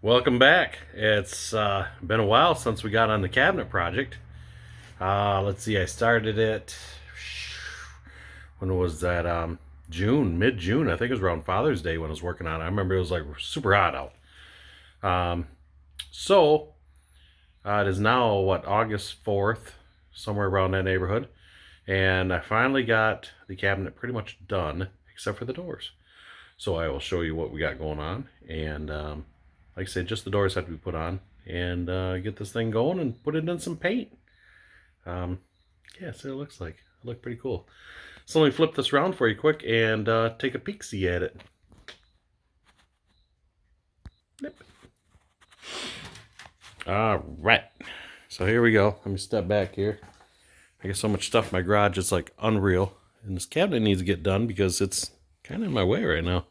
Welcome back. It's been a while since we got on the cabinet project. Let's see, I started it, when was that? June, mid-June. I think it was around Father's Day when I was working on it. I remember it was like super hot out. Um, so, it is now, what, August 4th, somewhere around that neighborhood. And I finally got the cabinet pretty much done, except for the doors. So I will show you what we got going on. And like I said, just the doors have to be put on and get this thing going and put it in some paint. Yeah, so it looks like. It looked pretty cool. So let me flip this around for you quick and take a peek-see at it. Yep. All right. So here we go. Let me step back here. I got so much stuff in my garage, it's like unreal. And this cabinet needs to get done because it's kind of in my way right now.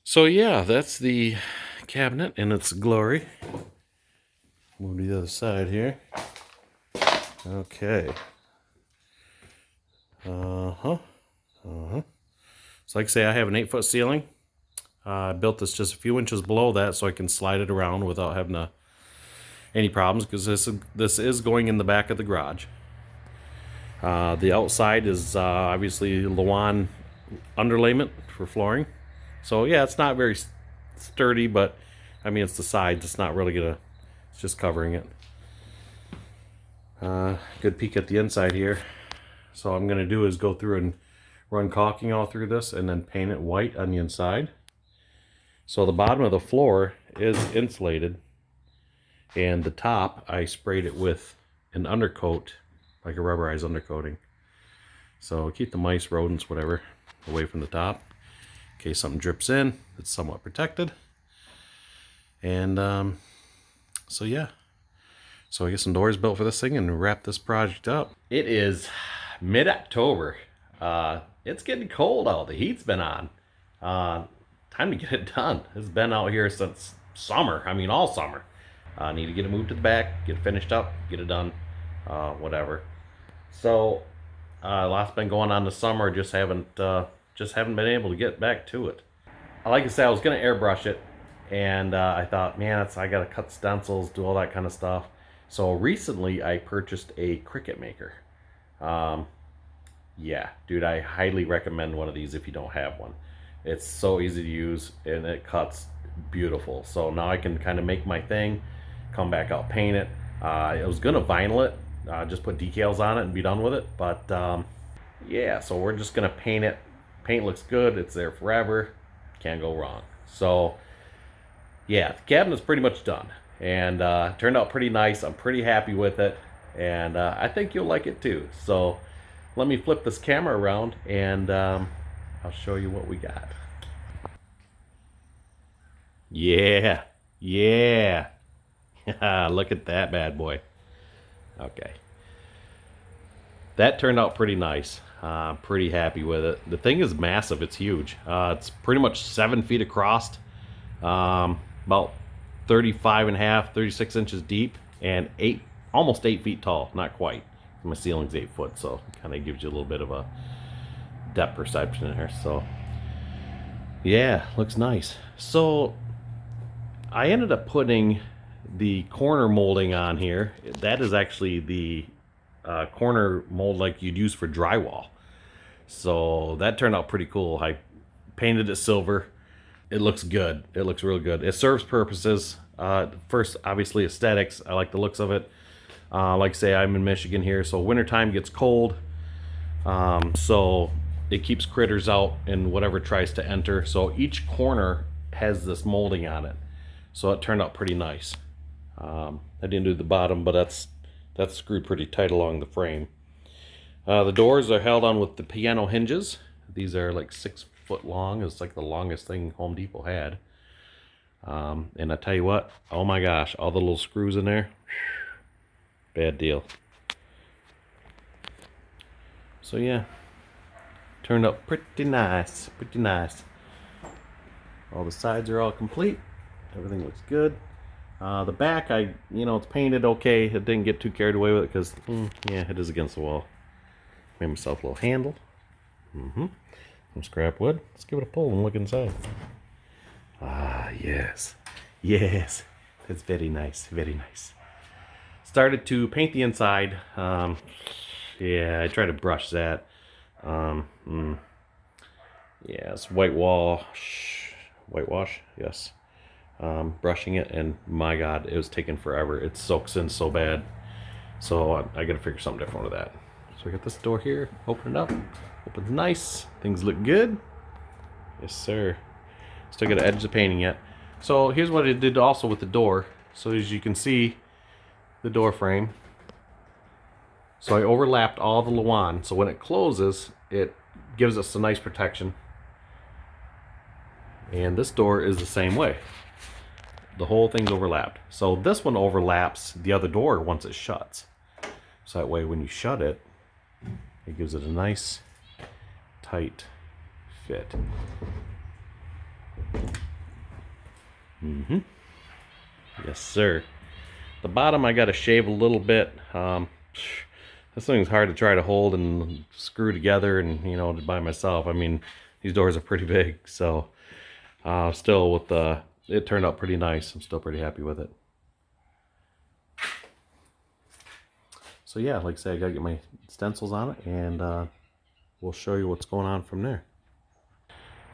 So yeah, that's the cabinet in its glory. Move to the other side here. Okay. So like I say, I have an 8-foot ceiling. I built this just a few inches below that so I can slide it around without having any problems, because this is going in the back of the garage. The outside is obviously Lawan underlayment for flooring. So yeah, it's not very sturdy, but I mean, it's the sides. It's not really gonna, it's just covering it. Good peek at the inside here. So what I'm gonna do is go through and run caulking all through this and then paint it white on the inside. So the bottom of the floor is insulated, and the top I sprayed it with an undercoat, like a rubberized undercoating. So keep the mice, rodents, whatever, away from the top. In case something drips in, it's somewhat protected. And so yeah. So I get some doors built for this thing and wrap this project up. It is mid-October. It's getting cold out. The heat's been on. Time to get it done. It's been out here since summer. I mean, all summer. Need to get it moved to the back, get it finished up, get it done, whatever. So a lot's been going on this summer. Just haven't been able to get back to it. Like I said, I was gonna airbrush it, and I thought, man, I gotta cut stencils, do all that kind of stuff. So recently I purchased a Cricut maker. Yeah, dude, I highly recommend one of these if you don't have one. It's so easy to use and it cuts beautiful. So now I can kind of make my thing, come back out, paint it. I was gonna vinyl it, just put decals on it and be done with it. But yeah, so we're just gonna paint it. Paint looks good, it's there forever, can't go wrong. So yeah, the cabinet's pretty much done, and turned out pretty nice. I'm pretty happy with it, and I think you'll like it too. So let me flip this camera around and I'll show you what we got. Yeah, yeah. Look at that bad boy. Okay. That turned out pretty nice. Pretty happy with it. The thing is massive. It's huge. It's pretty much 7 feet across, about 35 and a half, 36 inches deep, and almost 8 feet tall. Not quite. My ceiling's 8 foot, so it kind of gives you a little bit of a depth perception in here. So yeah, looks nice. So I ended up putting the corner molding on here. That is actually the corner mold like you'd use for drywall. So that turned out pretty cool. I painted it silver. It looks good. It looks real good. It serves purposes. First, obviously aesthetics. I like the looks of it. Like I say, I'm in Michigan here, so wintertime gets cold. So it keeps critters out and whatever tries to enter. So each corner has this molding on it. So it turned out pretty nice. I didn't do the bottom, but that's screwed pretty tight along the frame. The doors are held on with the piano hinges. These are like 6 foot long. It's like the longest thing Home Depot had. And I tell you what, oh my gosh, all the little screws in there, bad deal. So yeah, turned out pretty nice, pretty nice. All the sides are all complete. Everything looks good. The back, it's painted okay. It didn't get too carried away with it because, yeah, it is against the wall. Made myself a little handle. Some scrap wood. Let's give it a pull and look inside. Ah, yes. Yes. That's very nice. Very nice. Started to paint the inside. Yeah, I tried to brush that. Um, mm, yeah, it's whitewash, yes. Brushing it, and my God, it was taking forever. It soaks in so bad. So I gotta figure something different with that. So I got this door here, open it up. Opens nice. Things look good. Yes, sir. Still gotta edge the painting yet. So here's what I did also with the door. So as you can see, the door frame. So I overlapped all the Luan. So when it closes, it gives us a nice protection. And this door is the same way. The whole thing's overlapped. So this one overlaps the other door once it shuts. So that way when you shut it, it gives it a nice, tight fit. Mm-hmm. Yes, sir. The bottom I got to shave a little bit. This thing's hard to try to hold and screw together, and by myself. I mean, these doors are pretty big, so still with it turned out pretty nice. I'm still pretty happy with it. So yeah, like I said, I gotta get my stencils on it, and we'll show you what's going on from there.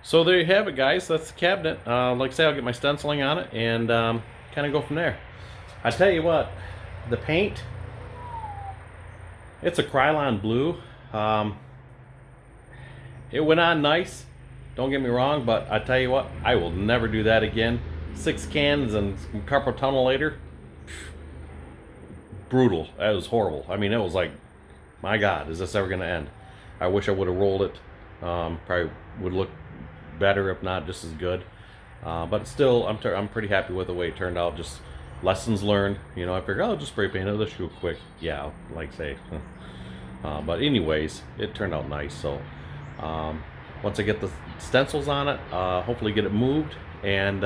So there you have it, guys. That's the cabinet. Like I said, I'll get my stenciling on it and kind of go from there. I tell you what, the paint, it's a Krylon blue. It went on nice, don't get me wrong, but I tell you what, I will never do that again. 6 cans and some carpal tunnel later, brutal. That was horrible. I mean, it was like, my God, is this ever going to end? I wish I would have rolled it. Probably would look better, if not just as good. But still, I'm pretty happy with the way it turned out. Just lessons learned. I figured, oh, just spray paint it. Let's real quick. Yeah, like say. But anyways, it turned out nice. So once I get the stencils on it, hopefully get it moved and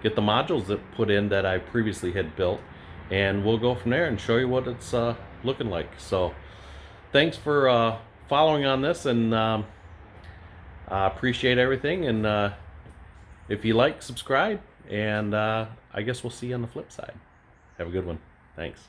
get the modules that put in that I previously had built, and we'll go from there and show you what it's looking like. So thanks for following on this, and I appreciate everything. And if you like, subscribe, and I guess we'll see you on the flip side. Have a good one. Thanks.